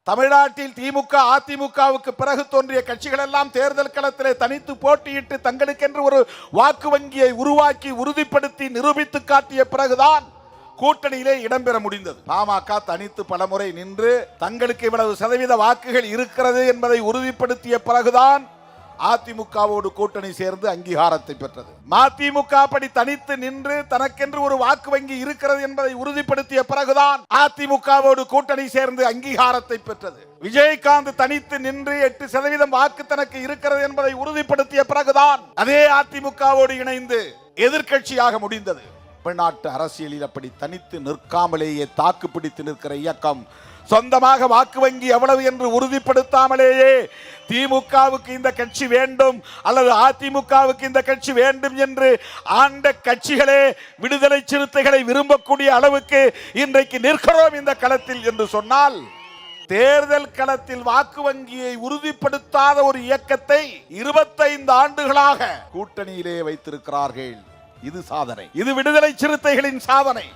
தமிழ்நாட்டில் திமுக அதிமுகவுக்கு பிறகு தோன்றிய கட்சிகள் எல்லாம் தேர்தல் களத்திலே தனித்து போட்டியிட்டு தங்களுக்கென்று ஒரு வாக்கு வங்கியை உருவாக்கி உறுதிப்படுத்தி நிரூபித்து காட்டிய பிறகுதான் கூட்டணியிலே இடம்பெற முடிந்தது. பாமக தனித்து பலமுறை நின்று தங்களுக்கு இவ்வளவு சதவீத வாக்குகள் இருக்கிறது என்பதை உறுதிப்படுத்திய பிறகுதான் அதிமுகவோடு கூட்டணி சேர்ந்து அங்கீகாரத்தை பெற்றது. மதிமுக அப்படி தனித்து நின்று தனக்கென்று ஒரு வாக்கு வங்கி இருக்கிறது என்பதை உறுதிப்படுத்திய பிறகுதான் அதிமுகவோடு கூட்டணி சேர்ந்து அங்கீகாரத்தை பெற்றது. விஜயகாந்த் தனித்து நின்று 8% வாக்கு தனக்கு இருக்கிறது என்பதை உறுதிப்படுத்திய பிறகுதான் அதே அதிமுகவோடு இணைந்து எதிர்க்கட்சியாக முடிந்தது. தமிழ்நாட்டு அரசியலில் அப்படி தனித்து நிற்காமலேயே தாக்கு பிடித்து நிற்கிற இயக்கம், சொந்தமாக வாக்கு வங்கி எவ்வளவு என்று உறுதிப்படுத்தாமலேயே திமுகவுக்கு இந்த கட்சி வேண்டும் அல்லது அதிமுகவுக்கு இந்த கட்சி வேண்டும் என்று ஆண்ட கட்சிகளே விடுதலை சிறுத்தைகளை விரும்பக்கூடிய அளவுக்கு இன்றைக்கு நிற்கிறோம் இந்த களத்தில் என்று சொன்னால், தேர்தல் களத்தில் வாக்கு வங்கியை உறுதிப்படுத்தாத ஒரு இயக்கத்தை 25 ஆண்டுகளாக கூட்டணியிலே வைத்திருக்கிறார்கள். இது சாதனை. இது விடுதலை சிறுத்தைகளின் சாதனை.